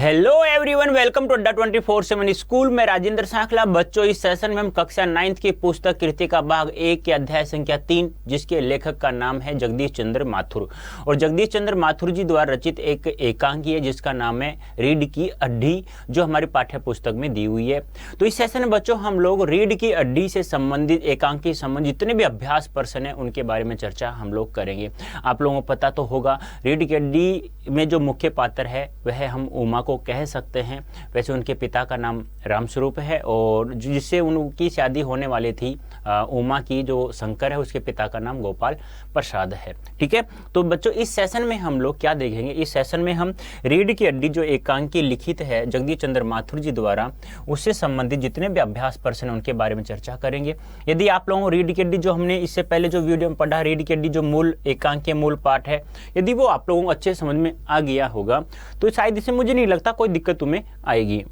Hello everyone, welcome to अड्डा 24/7 school में राजेंद्र सांखला। बच्चों, इस सेशन में हम कक्षा 9th की पुस्तक कृतिका भाग 1 के अध्याय संख्या 3, जिसके लेखक का नाम है जगदीश चंद्र माथुर, और जगदीश चंद्र माथुर जी द्वारा रचित एक एकांकी है जिसका नाम है रीढ़ की हड्डी, जो हमारी पाठ्य पुस्तक में दी हुई है। तो इस सेशन में बच्चों हम लोग रीढ़ की हड्डी से संबंधित एकांकी संबंधित जितने भी अभ्यास प्रश्न है उनके बारे में चर्चा हम लोग करेंगे। आप लोगों को पता तो होगा, रीढ़ की हड्डी में जो मुख्य पात्र है वह हम उमा को कह सकते हैं। वैसे उनके पिता का नाम रामस्वरूप है, और जिससे उनकी शादी होने वाली थी उमा की, जो शंकर है उसके पिता का नाम गोपाल प्रसाद है। ठीक है, तो बच्चों इस सेशन में हम लोग क्या देखेंगे, इस सेशन में हम रीढ़ की हड्डी जो एकांकी लिखित है जगदीश चंद्र माथुर जी द्वारा, उससे संबंधित जितने भी अभ्यास प्रश्न है उनके बारे में चर्चा करेंगे। यदि आप लोगों को रीढ़ की हड्डी जो हमने इससे पहले जो वीडियो में पढ़ा, रीढ़ की हड्डी जो मूल एकांकी मूल पाठ है, यदि वो आप लोगों को अच्छे समझ में आ गया होगा तो शायद इससे मुझे नहीं लगता कोई दिक्कत तुम्हें आएगी।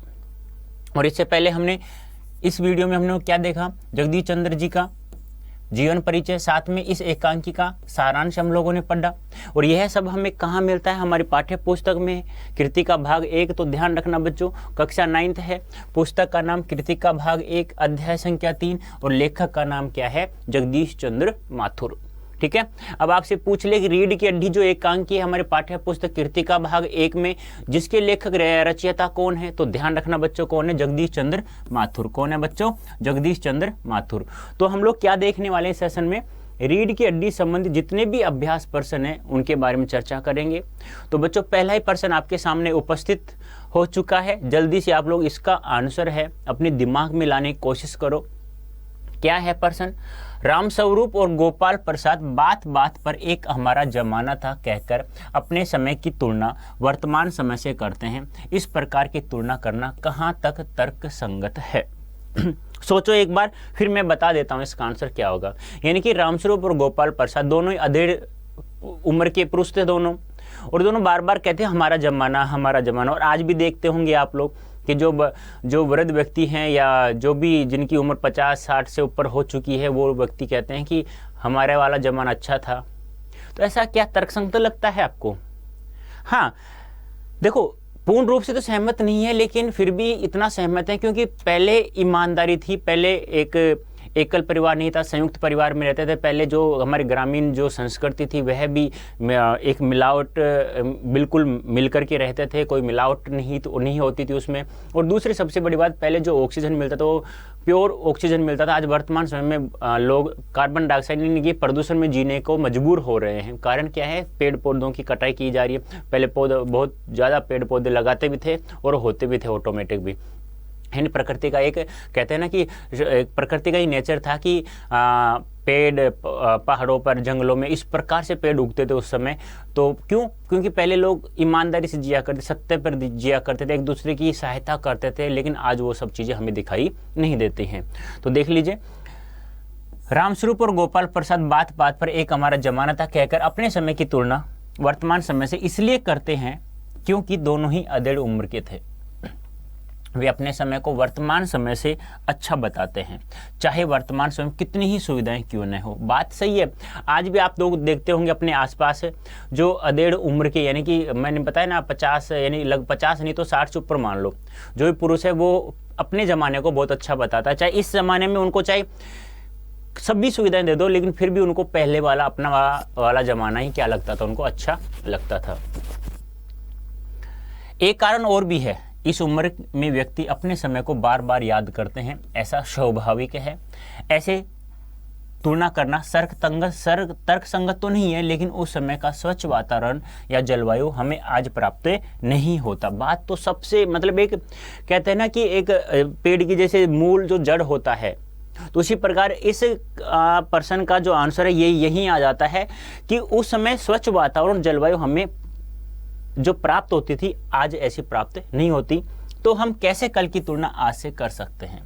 और इससे पहले हमने इस वीडियो में हमने क्या देखा, जगदीश चंद्र जी का जीवन परिचय, साथ में इस एकांकी का सारांश हम लोगों ने पढ़ा। और यह सब हमें कहाँ मिलता है, हमारी पाठ्य पुस्तक में कृतिका भाग 1। तो ध्यान रखना बच्चों, कक्षा 9th है, पुस्तक का नाम कृतिका भाग 1, अध्याय संख्या 3, और लेखक का नाम क्या है, जगदीश चंद्र माथुर। ठीक है, अब आपसे पूछ ले कि रीढ़ की हड्डी जो एकांकी है हमारे पाठ्य पुस्तक कृतिका भाग 1 में, जिसके लेखक रचयिता कौन है, तो ध्यान रखना बच्चों कौन है, जगदीश चंद्र माथुर। कौन है बच्चों, जगदीश चंद्र माथुर। तो हम लोग क्या देखने वाले हैं सेशन में, रीढ़ की हड्डी संबंधित जितने भी अभ्यास प्रश्न हैं उनके बारे में चर्चा करेंगे। तो बच्चों पहला ही प्रश्न आपके सामने उपस्थित हो चुका है, जल्दी से आप लोग इसका आंसर है अपने दिमाग में लाने की कोशिश करो। क्या है प्रश्न, रामस्वरूप और गोपाल प्रसाद बात बात पर एक हमारा जमाना था कहकर अपने समय की तुलना वर्तमान समय से करते हैं। इस प्रकार की तुलना करना कहाँ तक तर्क संगत है? सोचो एक बार, फिर मैं बता देता हूँ इसका आंसर क्या होगा। यानी कि रामस्वरूप और गोपाल प्रसाद दोनों ही अधेड़ उम्र के पुरुष थे दोनों, और दोनों बार बार कहते हैं हमारा जमाना हमारा जमाना। और आज भी देखते होंगे आप लोग कि जो वृद्ध व्यक्ति हैं या जो भी जिनकी उम्र 50-60 से ऊपर हो चुकी है, वो व्यक्ति कहते हैं कि हमारे वाला जमाना अच्छा था। तो ऐसा क्या तर्कसंगत लगता है आपको? हाँ, देखो पूर्ण रूप से तो सहमत नहीं है, लेकिन फिर भी इतना सहमत है क्योंकि पहले ईमानदारी थी, पहले एक एकल परिवार नहीं था, संयुक्त परिवार में रहते थे। पहले जो हमारी ग्रामीण जो संस्कृति थी वह भी एक मिलावट, बिल्कुल मिलकर के रहते थे, कोई मिलावट नहीं होती थी उसमें। और दूसरी सबसे बड़ी बात, पहले जो ऑक्सीजन मिलता था वो प्योर ऑक्सीजन मिलता था। आज वर्तमान समय में लोग कार्बन डाइऑक्साइड यानी कि प्रदूषण में जीने को मजबूर हो रहे हैं। कारण क्या है, पेड़ पौधों की कटाई की जा रही है। पहले पौधे बहुत ज़्यादा पेड़ पौधे लगाते भी थे और होते भी थे ऑटोमेटिक भी। इन प्रकृति का एक कहते हैं ना कि प्रकृति का ही नेचर था कि पेड़ पहाड़ों पर जंगलों में इस प्रकार से पेड़ उगते थे उस समय। तो क्योंकि पहले लोग ईमानदारी से जिया करते, सत्य पर जिया करते थे, एक दूसरे की सहायता करते थे। लेकिन आज वो सब चीज़ें हमें दिखाई नहीं देती हैं। तो देख लीजिए, रामस्वरूप और गोपाल प्रसाद बात बात पर एक हमारा जमाना था कहकर अपने समय की तुलना वर्तमान समय से इसलिए करते हैं क्योंकि दोनों ही अधेड़ उम्र के थे। वे अपने समय को वर्तमान समय से अच्छा बताते हैं, चाहे वर्तमान समय में कितनी ही सुविधाएं क्यों न हो। बात सही है, आज भी आप लोग देखते होंगे अपने आसपास जो अधेड़ उम्र के, यानी कि मैंने बताया ना 50, यानी लगभग 50 नहीं तो 60 से ऊपर मान लो, जो भी पुरुष है वो अपने ज़माने को बहुत अच्छा बताता है। चाहे इस ज़माने में उनको चाहे सभी सुविधाएं दे दो, लेकिन फिर भी उनको पहले वाला अपना वाला ज़माना ही क्या लगता था, उनको अच्छा लगता था। एक कारण और भी है, इस उम्र में व्यक्ति अपने समय को बार बार याद करते हैं, ऐसा स्वाभाविक है। ऐसे तुलना करना तर्क संगत तो नहीं है, लेकिन उस समय का स्वच्छ वातावरण या जलवायु हमें आज प्राप्त नहीं होता। बात तो सबसे मतलब एक कहते हैं ना कि एक पेड़ की जैसे मूल जो जड़ होता है, तो उसी प्रकार इस प्रश्न का जो आंसर है यही आ जाता है कि उस समय स्वच्छ वातावरण जलवायु हमें जो प्राप्त होती थी आज ऐसी प्राप्त नहीं होती। तो हम कैसे कल की तुलना आज से कर सकते हैं?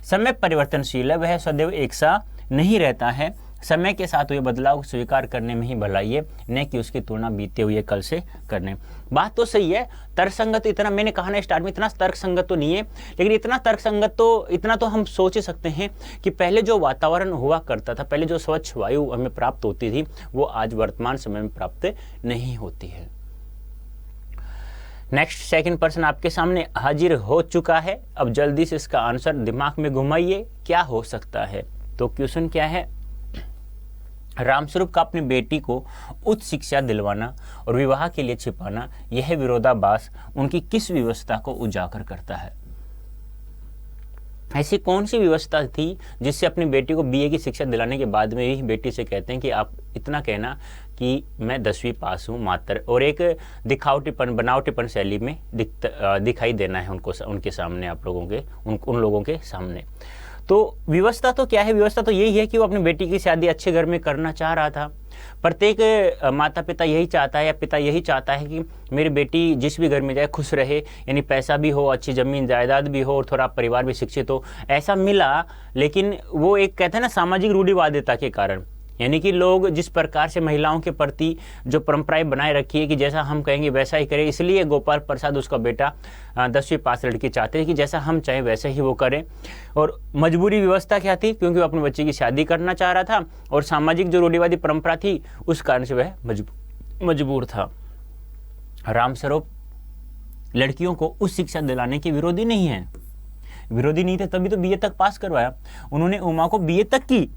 समय परिवर्तनशील है, वह सदैव एक सा नहीं रहता है। समय के साथ हुए बदलाव को स्वीकार करने में ही भलाई है, न कि उसकी तुलना बीते हुए कल से करने। बात तो सही है, तर्कसंगत इतना मैंने कहा ना स्टार्ट में, इतना तर्कसंगत तो नहीं है, लेकिन इतना तर्कसंगत तो इतना तो हम सोच सकते हैं कि पहले जो वातावरण हुआ करता था, पहले जो स्वच्छ वायु हमें प्राप्त होती थी, वो आज वर्तमान समय में प्राप्त नहीं होती है। नेक्स्ट सेकंड प्रश्न आपके सामने हाजिर हो चुका है। अब जल्दी से इसका आंसर दिमाग में घुमाइए, क्या हो सकता है। तो क्वेश्चन क्या है, रामस्वरूप का अपनी बेटी को उच्च शिक्षा दिलवाना और विवाह के लिए छिपाना, यह विरोधाभास उनकी किस व्यवस्था को उजागर करता है। ऐसी कौन सी व्यवस्था थी जिससे अपनी बेटी को बीए की शिक्षा दिलाने के बाद में ही बेटी से कहते हैं कि आप इतना कहना कि मैं 10वीं पास हूँ मात्र, और एक दिखावटीपन बनावटीपन शैली में दिखाई देना है उनको, उनके सामने, आप लोगों के उन लोगों के सामने। तो व्यवस्था तो क्या है, व्यवस्था तो यही है कि वो अपनी बेटी की शादी अच्छे घर में करना चाह रहा था। प्रत्येक माता पिता यही चाहता है या पिता यही चाहता है कि मेरी बेटी जिस भी घर में जाए खुश रहे, यानी पैसा भी हो, अच्छी ज़मीन जायदाद भी हो और थोड़ा परिवार भी शिक्षित हो। ऐसा मिला, लेकिन वो एक कहते हैं ना सामाजिक रूढ़िवादिता के कारण, यानी कि लोग जिस प्रकार से महिलाओं के प्रति जो परंपराएं बनाए रखी है कि जैसा हम कहेंगे वैसा ही करें, इसलिए गोपाल प्रसाद उसका बेटा 10वीं पास लड़की चाहते थे कि जैसा हम चाहें वैसे ही वो करें। और मजबूरी व्यवस्था क्या थी, क्योंकि वो अपने बच्चे की शादी करना चाह रहा था और सामाजिक जो रूढ़िवादी परंपरा थी उस कारण से वह मजबूर था। रामस्वरूप लड़कियों को उस शिक्षा दिलाने के विरोधी नहीं है, विरोधी नहीं थे तभी तो बीए तक पास करवाया। उन्होंने उमा को बीए तक की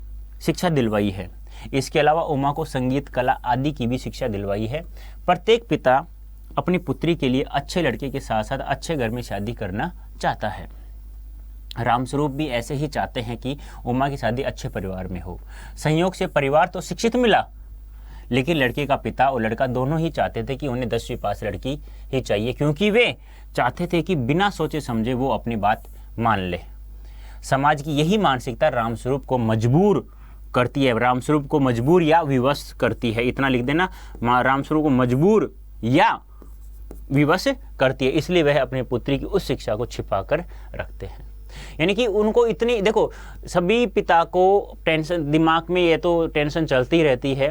शिक्षा दिलवाई है। इसके अलावा उमा को संगीत, कला आदि की भी शिक्षा दिलवाई है। प्रत्येक पिता अपनी पुत्री के लिए अच्छे लड़के के साथ साथ अच्छे घर में शादी करना चाहता है। रामस्वरूप भी ऐसे ही चाहते हैं कि उमा की शादी अच्छे परिवार में हो। संयोग से परिवार तो शिक्षित मिला, लेकिन लड़के का पिता और लड़का दोनों ही चाहते थे कि उन्हें 10वीं पास लड़की ही चाहिए, क्योंकि वे चाहते थे कि बिना सोचे समझे वो अपनी बात मान ले। समाज की यही मानसिकता रामस्वरूप को मजबूर करती है, रामस्वरूप को मजबूर या विवश करती है। इतना लिख देना, रामस्वरूप को मजबूर या विवश करती है, इसलिए वह अपनी पुत्री की उस शिक्षा को छिपा कर रखते हैं। यानी कि उनको इतनी, देखो सभी पिता को टेंशन दिमाग में, ये तो टेंशन चलती रहती है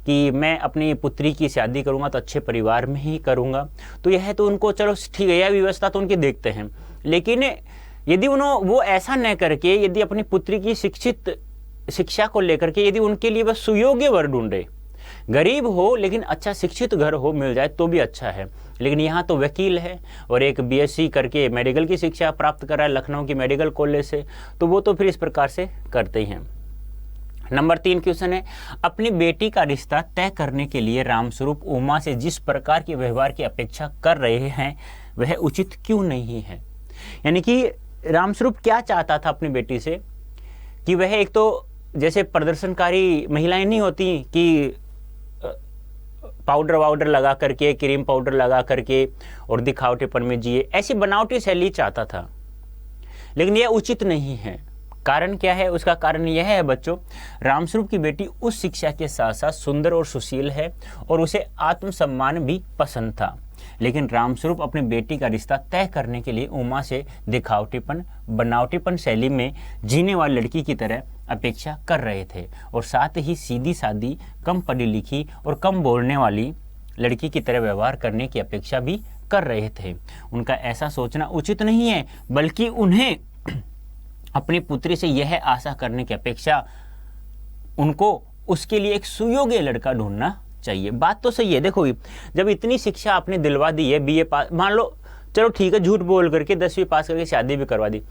कि मैं अपनी पुत्री की शादी करूंगा तो अच्छे परिवार में ही करूंगा। तो यह तो उनको चलो ठीक है, यह व्यवस्था तो उनकी देखते हैं, लेकिन यदि उन्होंने वो ऐसा न करके यदि अपनी पुत्री की शिक्षा को लेकर के यदि उनके लिए बस सुयोग्य वर ढूंढे, गरीब हो लेकिन अच्छा शिक्षित घर हो मिल जाए तो भी अच्छा है। लेकिन यहाँ तो वकील है और एक बीएससी करके मेडिकल की शिक्षा प्राप्त कर रहा है लखनऊ की मेडिकल कॉलेज से, तो वो तो फिर इस प्रकार से करते ही हैं। नंबर 3 क्वेश्चन है, अपनी बेटी का रिश्ता तय करने के लिए रामस्वरूप उमा से जिस प्रकार के व्यवहार की अपेक्षा कर रहे हैं वह उचित क्यों नहीं है। यानी कि रामस्वरूप क्या चाहता था अपनी बेटी से कि वह एक तो जैसे प्रदर्शनकारी महिलाएं नहीं होती कि पाउडर वाउडर लगा करके, क्रीम पाउडर लगा करके और दिखावटीपन में जिए, ऐसी बनावटी शैली चाहता था, लेकिन यह उचित नहीं है। कारण क्या है, उसका कारण यह है बच्चों, रामस्वरूप की बेटी उस शिक्षा के साथ साथ सुंदर और सुशील है और उसे आत्मसम्मान भी पसंद था। लेकिन रामस्वरूप अपनी बेटी का रिश्ता तय करने के लिए उमा से दिखावटीपन, बनावटीपन शैली में जीने वाली लड़की की तरह अपेक्षा कर रहे थे और साथ ही सीधी सादी, कम पढ़ी लिखी और कम बोलने वाली लड़की की तरह व्यवहार करने की अपेक्षा भी कर रहे थे। उनका ऐसा सोचना उचित नहीं है, बल्कि उन्हें अपनी पुत्री से यह आशा करने की अपेक्षा उनको उसके लिए एक सुयोग्य लड़का ढूंढना चाहिए। बात तो सही है, देखो जब इतनी शिक्षा आपने दिलवा दी है, बीए पास, मान लो चलो ठीक है, झूठ बोल करके 10वीं पास करके शादी भी करवा दी,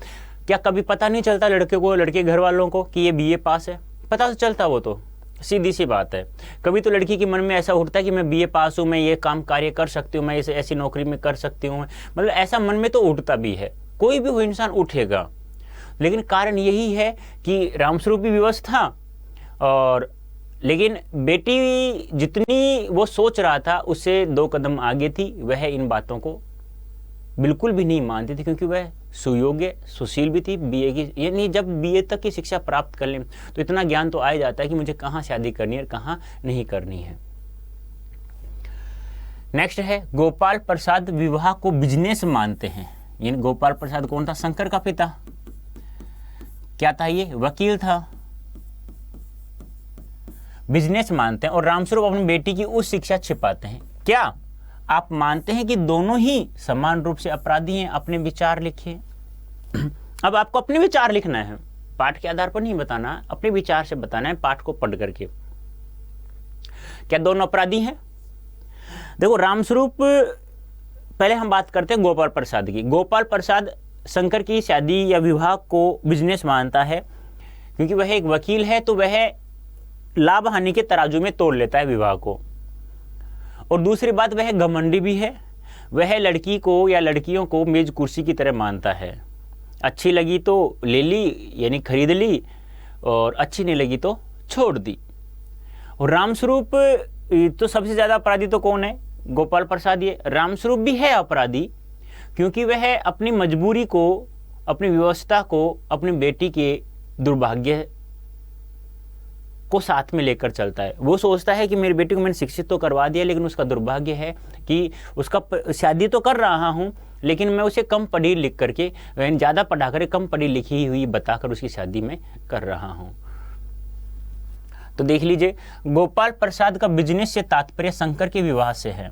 क्या कभी पता नहीं चलता लड़के को, लड़के घर वालों को कि ये बीए पास है? पता तो चलता, वो तो सीधी सी बात है। कभी तो लड़की के मन में ऐसा उठता है कि मैं बीए पास हूँ, मैं ये काम कार्य कर सकती हूँ, मैं इसे ऐसी नौकरी में कर सकती हूँ, मतलब ऐसा मन में तो उठता भी है, कोई भी वो इंसान उठेगा। लेकिन कारण यही है कि रामस्वरूप भी विवश था, और लेकिन बेटी जितनी वो सोच रहा था उससे 2 कदम आगे थी। वह इन बातों को बिल्कुल भी नहीं मानती थी, क्योंकि वह सुयोग्य सुशील भी थी, बीए की, यानी जब बीए तक की शिक्षा प्राप्त कर लें तो इतना ज्ञान तो आ जाता है कि मुझे कहाँ शादी करनी है और कहाँ नहीं करनी है। नेक्स्ट है, गोपाल प्रसाद विवाह को बिजनेस मानते हैं। यानी गोपाल प्रसाद कौन था? शंकर का पिता। क्या था ये? वकील था। बिजनेस मानते हैं और रामस्वरूप अपनी बेटी की उस शिक्षा छिपाते हैं। क्या आप मानते हैं कि दोनों ही समान रूप से अपराधी हैं? अपने विचार लिखिए। अब आपको अपने विचार लिखना है, पाठ के आधार पर नहीं बताना, अपने विचार से बताना है, पाठ को पढ़ करके। क्या दोनों अपराधी हैं? देखो, रामस्वरूप पहले हम बात करते हैं गोपाल प्रसाद की। गोपाल प्रसाद शंकर की शादी या विवाह को बिजनेस मानता है, क्योंकि वह एक वकील है तो वह लाभ हानि के तराजू में तोड़ लेता है विवाह को। और दूसरी बात, वह घमंडी भी है। वह लड़की को या लड़कियों को मेज कुर्सी की तरह मानता है। अच्छी लगी तो ले ली, यानी खरीद ली, और अच्छी नहीं लगी तो छोड़ दी। और रामस्वरूप तो सबसे ज़्यादा अपराधी तो कौन है? गोपाल प्रसाद। ये रामस्वरूप भी है अपराधी, क्योंकि वह अपनी मजबूरी को, अपनी व्यवस्था को, अपनी बेटी के दुर्भाग्य को साथ में लेकर चलता है। वो सोचता है कि मेरी बेटी को मैंने शिक्षित तो करवा दिया, लेकिन उसका दुर्भाग्य है कि उसका शादी तो कर रहा हूँ, लेकिन मैं उसे कम पढ़ी लिख करके, ज़्यादा पढ़ा कर कम पढ़ी लिखी हुई बताकर उसकी शादी में कर रहा हूँ। तो देख लीजिए, गोपाल प्रसाद का बिजनेस से तात्पर्य शंकर के विवाह से है।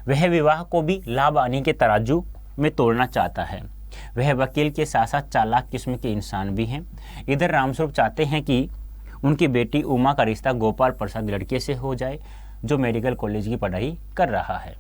वह विवाह को भी लाभ हानि के तराजू में तोड़ना चाहता है। वह वकील के साथ साथ चालाक किस्म के इंसान भी हैं। इधर रामस्वरूप चाहते हैं कि उनकी बेटी उमा का रिश्ता गोपाल प्रसाद लड़के से हो जाए, जो मेडिकल कॉलेज की पढ़ाई कर रहा है।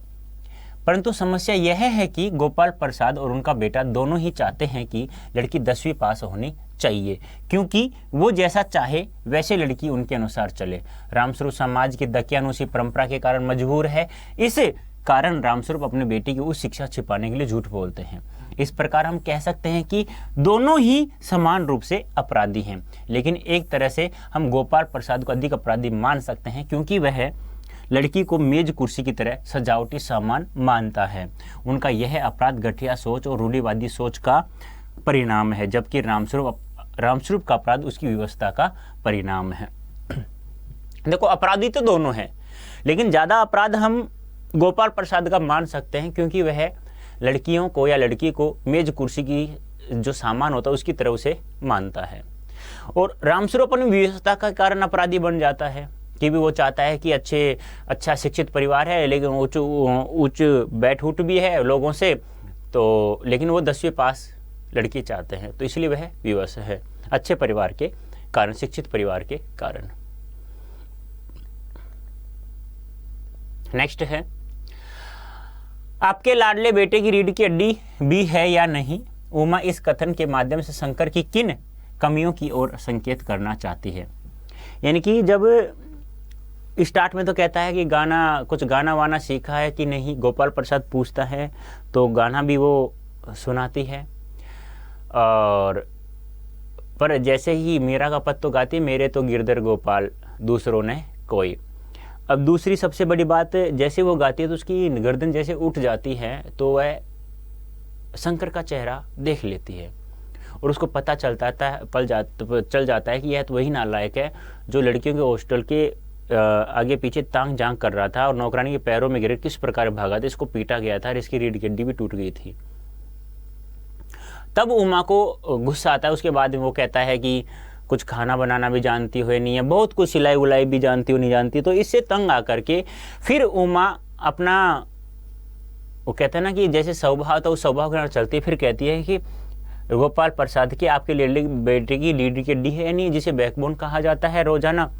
परंतु समस्या यह है कि गोपाल प्रसाद और उनका बेटा दोनों ही चाहते हैं कि लड़की 10वीं पास होनी चाहिए, क्योंकि वो जैसा चाहे वैसे लड़की उनके अनुसार चले। रामस्वरूप समाज की दकियानुसी परंपरा के कारण मजबूर है। इस कारण रामस्वरूप अपने बेटे की उस शिक्षा छिपाने के लिए झूठ बोलते हैं। इस प्रकार हम कह सकते हैं कि दोनों ही समान रूप से अपराधी हैं, लेकिन एक तरह से हम गोपाल प्रसाद को अधिक अपराधी मान सकते हैं, क्योंकि वह लड़की को मेज कुर्सी की तरह सजावटी सामान मानता है। उनका यह अपराध घटिया सोच और रूढ़िवादी सोच का परिणाम है, जबकि रामस्वरूप का अपराध उसकी व्यवस्था का परिणाम है। देखो, अपराधी तो दोनों हैं, लेकिन ज़्यादा अपराध हम गोपाल प्रसाद का मान सकते हैं, क्योंकि वह लड़कियों को या लड़की को मेज कुर्सी की जो सामान होता है उसकी तरह उसे मानता है। और रामस्वरूप अपनी व्यवस्था का कारण अपराधी बन जाता है, कि भी वो चाहता है कि अच्छा शिक्षित परिवार है, लेकिन उच्च बैठ उठ भी है लोगों से, तो लेकिन वो 10वीं पास लड़की चाहते हैं, तो इसलिए वह विवश है अच्छे परिवार के कारण, शिक्षित परिवार के कारण। नेक्स्ट है, आपके लाडले बेटे की रीढ़ की हड्डी भी है या नहीं? उमा इस कथन के माध्यम से शंकर की किन कमियों की ओर संकेत करना चाहती है? यानी कि जब स्टार्ट में तो कहता है कि कुछ गाना वाना सीखा है कि नहीं, गोपाल प्रसाद पूछता है तो गाना भी वो सुनाती है। और पर जैसे ही मीरा का पद तो गाती, मेरे तो गिरधर गोपाल दूसरों ने कोई। अब दूसरी सबसे बड़ी बात, जैसे वो गाती है तो उसकी गर्दन जैसे उठ जाती है, तो वह शंकर का चेहरा देख लेती है और उसको पता चल जाता है कि यह तो वही नालायक है जो लड़कियों के हॉस्टल के आगे पीछे तांग जांग कर रहा था और नौकरानी के पैरों में गिर किस प्रकार भागा था, इसको पीटा गया था और इसकी रीढ़ की हड्डी भी टूट गई थी। तब उमा को गुस्सा आता है। उसके बाद वो कहता है कि कुछ खाना बनाना भी जानती हो नहीं है, बहुत कुछ सिलाई उलाई भी जानती हो नहीं जानती। तो इससे तंग आकर के फिर उमा अपना, वो कहता है ना कि जैसे स्वभाव था उस स्वभाव के साथ चलती है। फिर कहती है कि गोपाल प्रसाद की आपके बेटे की रीढ़ की हड्डी है नहीं, जिसे बैकबोन कहा जाता है रोजाना।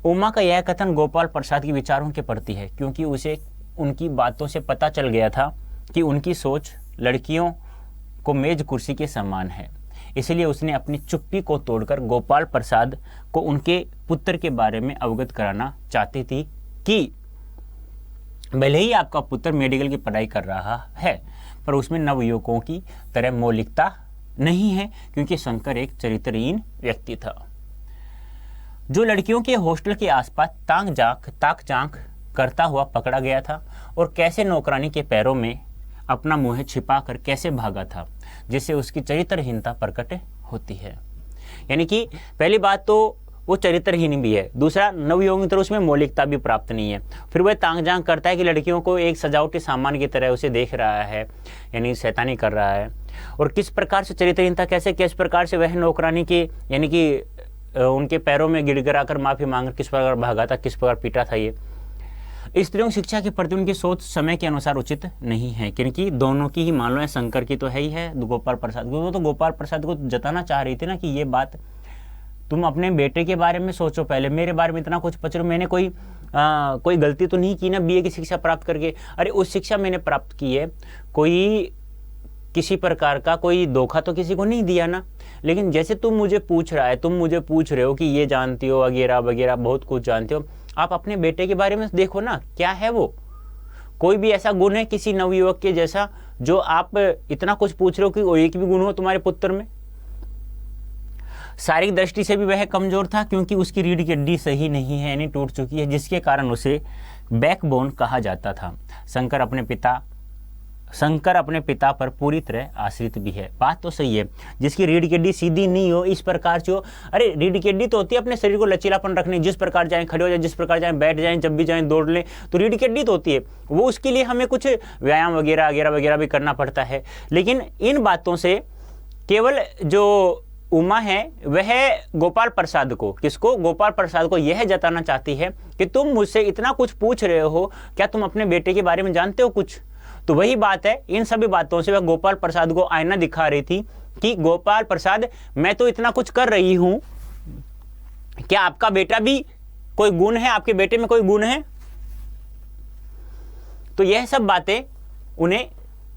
उमा का यह कथन गोपाल प्रसाद के विचारों के प्रति है, क्योंकि उसे उनकी बातों से पता चल गया था कि उनकी सोच लड़कियों को मेज कुर्सी के समान है। इसलिए उसने अपनी चुप्पी को तोड़कर गोपाल प्रसाद को उनके पुत्र के बारे में अवगत कराना चाहती थी कि भले ही आपका पुत्र मेडिकल की पढ़ाई कर रहा है, पर उसमें नवयुवकों की तरह मौलिकता नहीं है, क्योंकि शंकर एक चरित्रहीन व्यक्ति था जो लड़कियों के हॉस्टल के आसपास ताक झांक करता हुआ पकड़ा गया था और कैसे नौकरानी के पैरों में अपना मुंह छिपा कर कैसे भागा था, जिससे उसकी चरित्रहीनता प्रकट होती है। यानी कि पहली बात तो वो चरित्रहीन भी है, दूसरा नवयुवकों की तरह उसमें मौलिकता भी प्राप्त नहीं है। फिर वह तांग झांक करता है कि लड़कियों को एक सजावटी सामान की तरह उसे देख रहा है, यानी शैतानी कर रहा है। और किस प्रकार से चरित्रहीनता, किस प्रकार से वह नौकरानी के यानी कि उनके पैरों में गिड़गिड़ा कर माफी मांगकर किस प्रकार भागा था, किस प्रकार पीटा था। ये स्त्रियों की शिक्षा के प्रति उनकी सोच समय के अनुसार उचित नहीं है, क्योंकि दोनों की ही मान लो है, शंकर की तो है ही है, गोपाल प्रसाद को तो गोपाल प्रसाद को जताना चाह रही थी ना कि ये बात तुम अपने बेटे के बारे में सोचो, पहले मेरे बारे में इतना कुछ पचरो। मैंने कोई कोई गलती तो नहीं की ना बीए की शिक्षा प्राप्त करके? अरे उस शिक्षा मैंने प्राप्त की है, कोई किसी प्रकार का कोई धोखा तो किसी को नहीं दिया ना। लेकिन जैसे तुम मुझे पूछ रहे हो कि ये जानती हो वगैरह वगैरह, बहुत कुछ जानते हो, आप अपने बेटे के बारे में देखो ना, क्या है वो? कोई भी ऐसा गुण है किसी नवयुवक के जैसा जो आप इतना कुछ पूछ रहे हो कि वो एक भी गुण हो तुम्हारे पुत्र में? शारीरिक दृष्टि से भी वह कमजोर था क्योंकि उसकी रीढ़ की हड्डी सही नहीं है, यानी टूट चुकी है, जिसके कारण उसे बैकबोन कहा जाता था। शंकर अपने पिता पर पूरी तरह आश्रित भी है। बात तो सही है, जिसकी रीढ़ की हड्डी सीधी नहीं हो, इस प्रकार से हो। अरे रीढ़ की हड्डी तो होती है अपने शरीर को लचीलापन रखने, जिस प्रकार चाहे खड़े हो जाए, जिस प्रकार चाहे बैठ जाए, जब भी चाहे दौड़ लें, तो रीढ़ की हड्डी तो होती है वो। उसके लिए हमें कुछ व्यायाम वगैरह वगैरह वगैरह भी करना पड़ता है। लेकिन इन बातों से केवल जो उमा है वह गोपाल प्रसाद को, किसको? गोपाल प्रसाद को यह जताना चाहती है कि तुम मुझसे इतना कुछ पूछ रहे हो, क्या तुम अपने बेटे के बारे में जानते हो कुछ? तो वही बात है, इन सभी बातों से वह गोपाल प्रसाद को आईना दिखा रही थी कि गोपाल प्रसाद, मैं तो इतना कुछ कर रही हूं, क्या आपका बेटा भी कोई गुण है? आपके बेटे में कोई गुण है? तो यह सब बातें उन्हें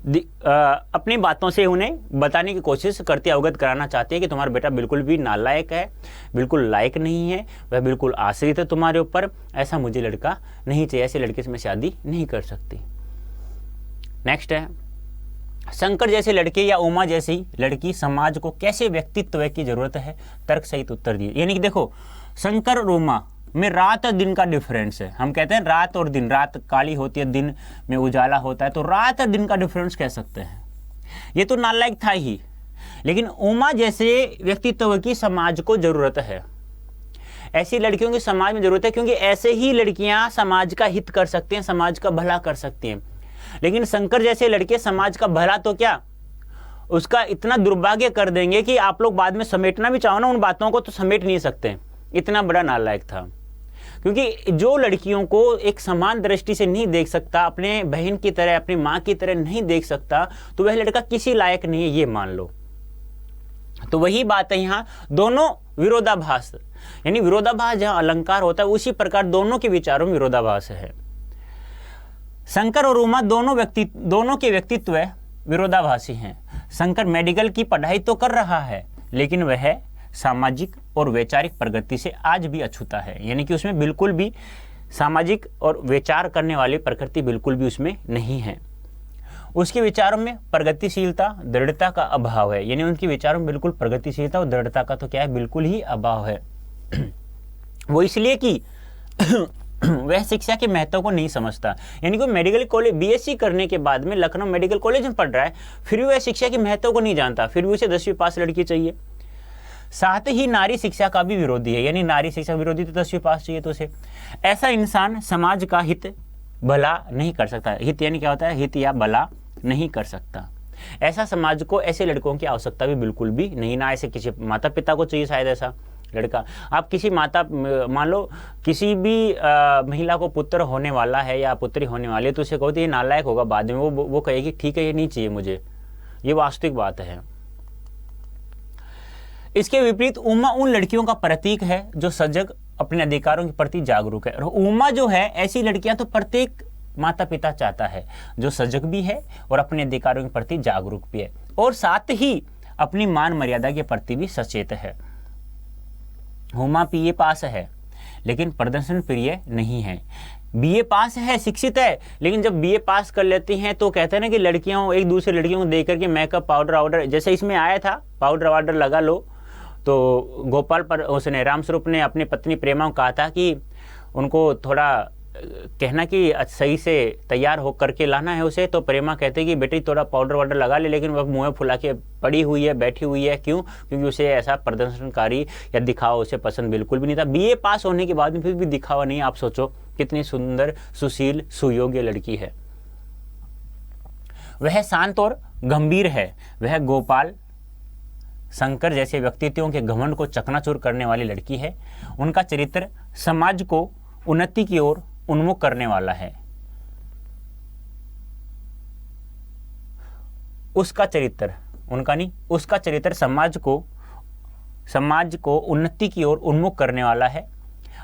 अपनी बातों से उन्हें बताने की कोशिश करती, अवगत कराना चाहती है कि तुम्हारा बेटा बिल्कुल भी नालायक है, बिल्कुल लायक नहीं है, वह बिल्कुल आश्रित है तुम्हारे ऊपर, ऐसा मुझे लड़का नहीं चाहिए, ऐसे लड़के से मैं शादी नहीं कर सकती। नेक्स्ट है, शंकर जैसे लड़के या उमा जैसी लड़की समाज को कैसे व्यक्तित्व की जरूरत है? तर्क सहित उत्तर दिए। यानी कि देखो, शंकर और उमा में रात और दिन का डिफरेंस है। हम कहते हैं रात और दिन, रात काली होती है, दिन में उजाला होता है, तो रात और दिन का डिफरेंस कह सकते हैं। ये तो नालायक था ही, लेकिन उमा जैसे व्यक्तित्व की समाज को जरूरत है। ऐसी लड़कियों की समाज में जरूरत है, क्योंकि ऐसे ही लड़कियां समाज का हित कर सकती हैं, समाज का भला कर सकती हैं। लेकिन शंकर जैसे लड़के समाज का भला तो क्या, उसका इतना दुर्भाग्य कर देंगे कि आप लोग बाद में समेटना भी चाहो ना उन बातों को तो समेट नहीं सकते। इतना बड़ा नालायक था। क्योंकि जो लड़कियों को एक समान दृष्टि से नहीं देख सकता, अपने बहन की तरह, अपनी माँ की तरह नहीं देख सकता, तो वह लड़का किसी लायक नहीं है, ये मान लो। तो वही बात है यहाँ, दोनों विरोधाभास, यानी विरोधाभास जहाँ अलंकार होता है, उसी प्रकार दोनों के विचारों में विरोधाभास है। शंकर और उमा दोनों के व्यक्तित्व विरोधाभासी हैं। शंकर मेडिकल की पढ़ाई तो कर रहा है, लेकिन वह सामाजिक और वैचारिक प्रगति से आज भी अछूता है, यानी कि उसमें बिल्कुल भी सामाजिक और विचार करने वाली प्रकृति बिल्कुल भी उसमें नहीं है। उसके विचारों में प्रगतिशीलता, दृढ़ता का अभाव है, यानी उनके विचारों में बिल्कुल प्रगतिशीलता और दृढ़ता का तो क्या है, बिल्कुल ही अभाव है। वो इसलिए कि वह शिक्षा के महत्व को नहीं समझता। यानी कि मेडिकल कॉलेज बीएससी करने के बाद में लखनऊ मेडिकल कॉलेज में पढ़ रहा है, फिर भी वह शिक्षा के महत्व को नहीं जानता, फिर भी उसे 10वीं पास लड़की चाहिए। साथ ही नारी शिक्षा का भी विरोधी है, यानी नारी शिक्षा विरोधी, तो 10वीं पास चाहिए तो उसे। ऐसा इंसान समाज का हित भला नहीं कर सकता। हित यानी क्या होता है, हित या भला नहीं कर सकता। ऐसा समाज को ऐसे लड़कों की आवश्यकता भी बिल्कुल भी नहीं, ना ऐसे किसी माता पिता को चाहिए शायद ऐसा लड़का। आप किसी माता, मान लो किसी भी महिला को पुत्र होने वाला है या पुत्री होने वाली है, तो उसे कहो तो ये नालायक होगा, बाद में वो कहेगी ठीक है ये नहीं चाहिए मुझे, ये वास्तविक बात है। इसके विपरीत उमा उन लड़कियों का प्रतीक है जो सजग, अपने अधिकारों के प्रति जागरूक है। और उमा जो है, ऐसी लड़कियां तो प्रत्येक माता पिता चाहता है, जो सजग भी है और अपने अधिकारों के प्रति जागरूक भी है, और साथ ही अपनी मान मर्यादा के प्रति भी सचेत है। उमा बीए पास है, लेकिन प्रदर्शन प्रिय नहीं है। बीए पास है, शिक्षित है, लेकिन जब बीए पास कर लेती हैं तो कहते हैं ना कि लड़कियां एक दूसरे लड़कियों को देख करके मेकअप पाउडर वाउडर, जैसे इसमें आया था पाउडर वाउडर लगा लो, तो गोपाल पर उसने रामस्वरूप ने अपनी पत्नी प्रेमा को कहा था कि उनको थोड़ा कहना कि सही से तैयार हो करके लाना है उसे। तो प्रेमा कहते कि बेटी थोड़ा पाउडर वाउडर लगा ले, लेकिन वह मुँह फुला के पड़ी हुई है, बैठी हुई है। क्यों? क्योंकि उसे ऐसा प्रदर्शनकारी या दिखावा उसे पसंद बिल्कुल भी नहीं था। बीए पास होने के बाद में फिर भी दिखावा नहीं। आप सोचो कितनी सुंदर, सुशील, सुयोग्य लड़की है। वह शांत और गंभीर है। वह गोपाल शंकर जैसे व्यक्तित्वों के घमंड को चकनाचूर करने वाली लड़की है। उनका चरित्र समाज को उन्नति की ओर उन्मुख करने वाला है। उसका चरित्र, उनका नहीं, उसका चरित्र समाज को उन्नति की ओर उन्मुख करने वाला है।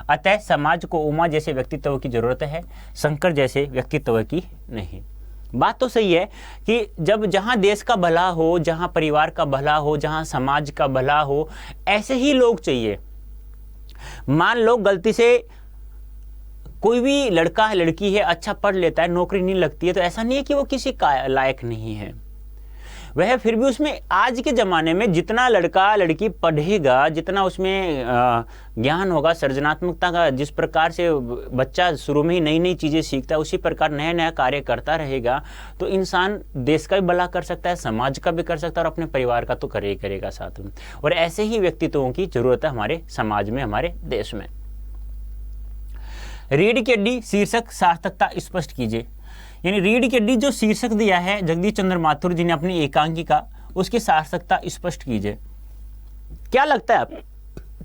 अतः समाज को उमा जैसे व्यक्तित्व की जरूरत है, शंकर जैसे व्यक्तित्व की नहीं। बात तो सही है कि जब जहां देश का भला हो, जहां परिवार का भला हो, जहां समाज का भला हो, ऐसे ही लोग चाहिए। मान लो गलती से कोई भी लड़का है, लड़की है, अच्छा पढ़ लेता है, नौकरी नहीं लगती है, तो ऐसा नहीं है कि वो किसी का लायक नहीं है। वह फिर भी उसमें आज के ज़माने में जितना लड़का लड़की पढ़ेगा, जितना उसमें ज्ञान होगा, सृजनात्मकता का, जिस प्रकार से बच्चा शुरू में ही नई नई चीज़ें सीखता है, उसी प्रकार नया नया कार्य करता रहेगा, तो इंसान देश का भी भला कर सकता है, समाज का भी कर सकता है और अपने परिवार का तो करे ही करेगा साथ में। और ऐसे ही व्यक्तित्वों की जरूरत है हमारे समाज में, हमारे देश में। रीढ़ की हड्डी शीर्षक सार्थकता स्पष्ट कीजिए। यानी रीढ़ की हड्डी जो शीर्षक दिया है जगदीश चंद्र माथुर जी ने अपनी एकांकिका, उसकी सार्थकता स्पष्ट कीजिए। क्या लगता है आप,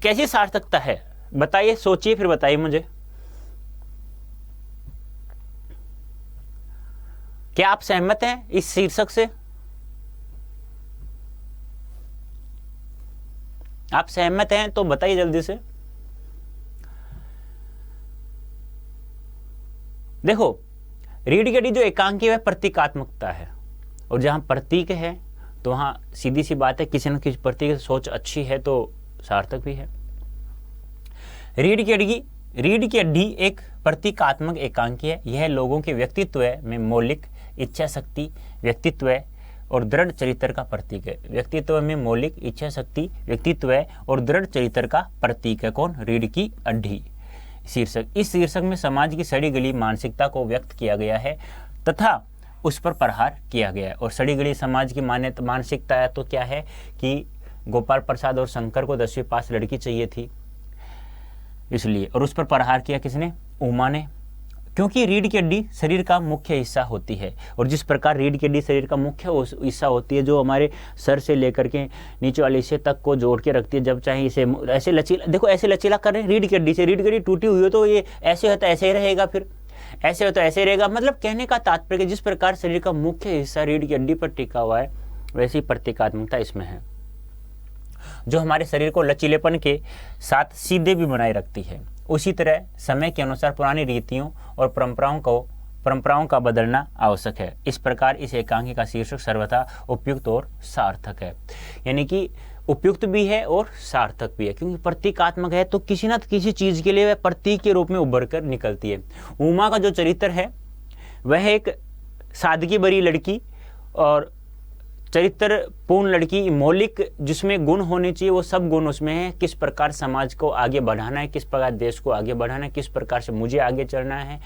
कैसी सार्थकता है? बताइए, सोचिए, फिर बताइए मुझे। क्या आप सहमत हैं इस शीर्षक से? आप सहमत हैं तो बताइए जल्दी से। देखो, रीढ़ की हड्डी जो एकांकी है प्रतीकात्मकता है, और जहां प्रतीक है तो वहां सीधी सी बात है, किसी न किसी प्रतीक की सोच अच्छी है तो सार्थक भी है। रीढ़ की हड्डी एक प्रतीकात्मक एकांकी है। यह लोगों के व्यक्तित्व में मौलिक इच्छा शक्ति, व्यक्तित्व और दृढ़ चरित्र का प्रतीक है। व्यक्तित्व में मौलिक इच्छा शक्ति, व्यक्तित्व और दृढ़ चरित्र का प्रतीक है। कौन? रीढ़ की हड्डी शीर्षक। इस शीर्षक में समाज की सड़ी गली मानसिकता को व्यक्त किया गया है तथा उस पर प्रहार किया गया है। और सड़ी गली समाज की मानसिकता है तो क्या है कि गोपाल प्रसाद और शंकर को 10वीं पास लड़की चाहिए थी, इसलिए, और उस पर प्रहार किया किसने? उमा ने। क्योंकि रीढ़ की हड्डी शरीर का मुख्य हिस्सा होती है, और जिस प्रकार रीढ़ की हड्डी शरीर का मुख्य हिस्सा होती है, जो हमारे सर से लेकर के नीचे वाले हिस्से तक को जोड़ के रखती है, जब चाहे इसे ऐसे लचीला, देखो ऐसे लचीला कर रहे हैं रीढ़ की हड्डी से। रीढ़ की हड्डी टूटी हुई हो तो ये ऐसे होता है, ऐसे ही रहेगा, फिर ऐसे होता है, ऐसे ही रहेगा। मतलब कहने का तात्पर्य जिस प्रकार शरीर का मुख्य हिस्सा रीढ़ की हड्डी पर टिका हुआ है, वैसी प्रतीकात्मकता इसमें है, जो हमारे शरीर को लचीलेपन के साथ सीधे भी बनाए रखती है। उसी तरह समय के अनुसार पुरानी रीतियों और परंपराओं का बदलना आवश्यक है। इस प्रकार इस एकांकी का शीर्षक सर्वथा उपयुक्त और सार्थक है। यानी कि उपयुक्त भी है और सार्थक भी है, क्योंकि प्रतीकात्मक है तो किसी न किसी चीज के लिए वह प्रतीक के रूप में उभर कर निकलती है। उमा का जो चरित्र है वह एक सादगी भरी लड़की और चरित्र पूर्ण लड़की, मौलिक जिसमें गुण होने चाहिए वो सब गुण उसमें है। किस प्रकार समाज को आगे बढ़ाना है, किस प्रकार देश को आगे बढ़ाना है, किस प्रकार से मुझे आगे चलना है,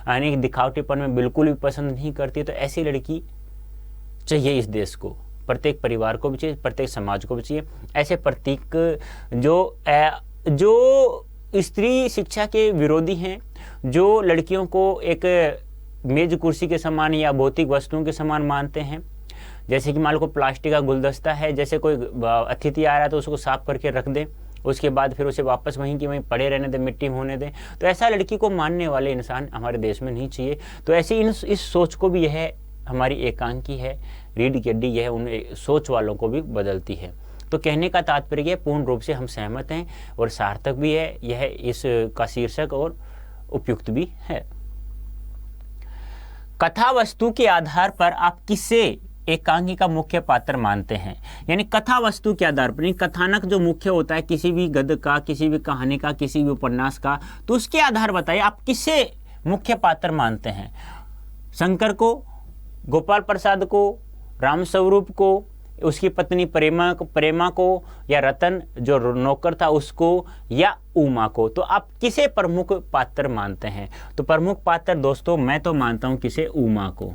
यानी दिखावटीपन में बिल्कुल भी पसंद नहीं करती। तो ऐसी लड़की चाहिए इस देश को, प्रत्येक परिवार को भी चाहिए, प्रत्येक समाज को भी चाहिए। ऐसे प्रतीक जो स्त्री शिक्षा के विरोधी हैं, जो लड़कियों को एक मेज कुर्सी के समान या भौतिक वस्तुओं के समान मानते हैं, जैसे कि मान लो प्लास्टिक का गुलदस्ता है, जैसे कोई अतिथि आ रहा है तो उसको साफ करके रख दे, उसके बाद फिर उसे वापस वहीं की वहीं पड़े रहने दे, मिट्टी में होने दे। तो ऐसा लड़की को मानने वाले इंसान हमारे देश में नहीं चाहिए। तो ऐसी इस सोच को भी यह हमारी एकांकी है रीढ़ की हड्डी, यह उन सोच वालों को भी बदलती है। तो कहने का तात्पर्य पूर्ण रूप से हम सहमत हैं और सार्थक भी है यह इसका शीर्षक और उपयुक्त भी है। कथा वस्तु के आधार पर आप किसे एकांकी का मुख्य पात्र मानते हैं? यानी कथा वस्तु के आधार पर, कथानक जो मुख्य होता है किसी भी गद्य का, किसी भी कहानी का, किसी भी उपन्यास का, तो उसके आधार बताइए आप किसे मुख्य पात्र मानते हैं? शंकर को, गोपाल प्रसाद को, राम स्वरूप को, उसकी पत्नी प्रेमा को, या रतन जो नौकर था उसको, या उमा को? तो आप किसे प्रमुख पात्र मानते हैं? तो प्रमुख पात्र दोस्तों मैं तो मानता हूं किसे? उमा को।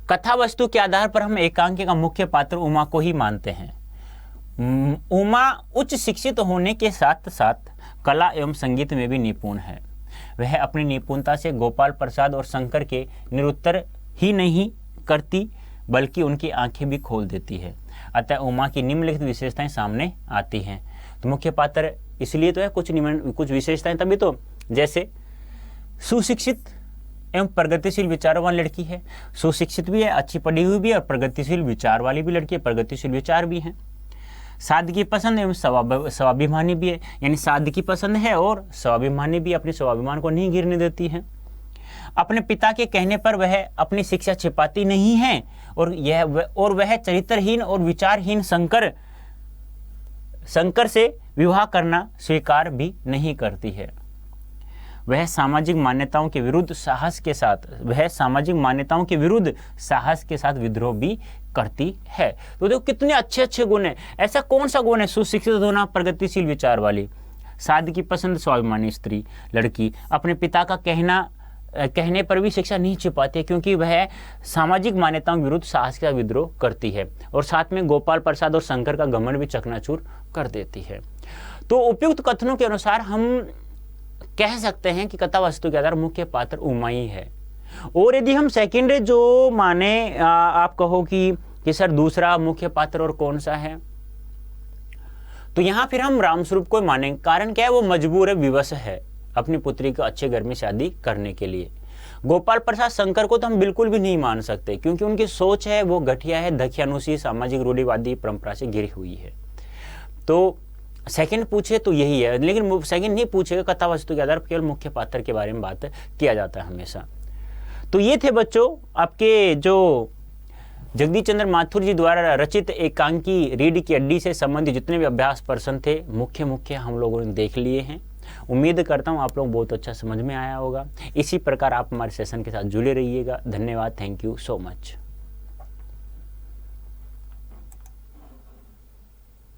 कथा वस्तु के आधार पर हम एकांकी का मुख्य पात्र उमा को ही मानते हैं। उमा उच्च शिक्षित होने के साथ साथ कला एवं संगीत में भी निपुण है। वह अपनी निपुणता से गोपाल प्रसाद और शंकर के निरुत्तर ही नहीं करती बल्कि उनकी आंखें भी खोल देती है। अतः उमा की निम्नलिखित विशेषताएं सामने आती हैं। तो मुख्य पात्र इसलिए तो है, कुछ विशेषताएं तभी तो, जैसे सुशिक्षित एवं प्रगतिशील विचारों वाली लड़की है। सुशिक्षित भी है, अच्छी पढ़ी हुई भी है, और प्रगतिशील विचार वाली भी लड़की है, प्रगतिशील विचार भी है। सादगी पसंद एवं स्वाभिमानी भी है, यानी सादगी पसंद है और स्वाभिमानी भी, अपने स्वाभिमान को नहीं गिरने देती है। अपने पिता के कहने पर वह अपनी शिक्षा छिपाती नहीं है और वह चरित्रहीन और विचारहीन शंकर से विवाह करना स्वीकार भी नहीं करती है। वह सामाजिक मान्यताओं के विरुद्ध साहस के साथ विद्रोह भी करती है। तो देखो कितने अच्छे अच्छे गुण हैं। ऐसा कौन सा गुण है? सुशिक्षित होना, प्रगतिशील विचार वाली, सादगी पसंद, स्वाभिमानी स्त्री लड़की, अपने पिता का कहने पर भी शिक्षा नहीं छिपाती है क्योंकि वह सामाजिक मान्यताओं के विरुद्ध साहस का विद्रोह करती है, और साथ में गोपाल प्रसाद और शंकर का घमंड भी चकनाचूर कर देती है। तो उपयुक्त कथनों के अनुसार हम कह सकते हैं कि कथा वस्तु के आधार मुख्य पात्र उमा ही है। और यदि हम सेकेंडरी जो माने, आप कहो कि सर दूसरा मुख्य पात्र और कौन सा है, तो यहां फिर हम रामस्वरूप को मानेंगे। कारण क्या है? वो मजबूर है, विवश है अपनी पुत्री को अच्छे घर में शादी करने के लिए। गोपाल प्रसाद शंकर को तो हम बिल्कुल भी नहीं मान सकते क्योंकि उनकी सोच है वो घटिया है, दखियानुसी, सामाजिक रूढ़िवादी परंपरा से घिरी हुई है। तो सेकंड पूछे तो यही है, लेकिन सेकंड नहीं पूछेगा, कथा वस्तु के आधार पर केवल मुख्य पात्र के बारे में बात किया जाता है हमेशा। तो ये थे बच्चों आपके जो जगदीश चंद्र माथुर जी द्वारा रचित एकांकी रीढ़ की हड्डी से संबंधित जितने भी अभ्यास प्रश्न थे, मुख्य हम लोगों ने देख लिए हैं। उम्मीद करता हूँ आप लोग बहुत अच्छा समझ में आया होगा। इसी प्रकार आप हमारे सेशन के साथ जुड़े रहिएगा। धन्यवाद, थैंक यू सो मच।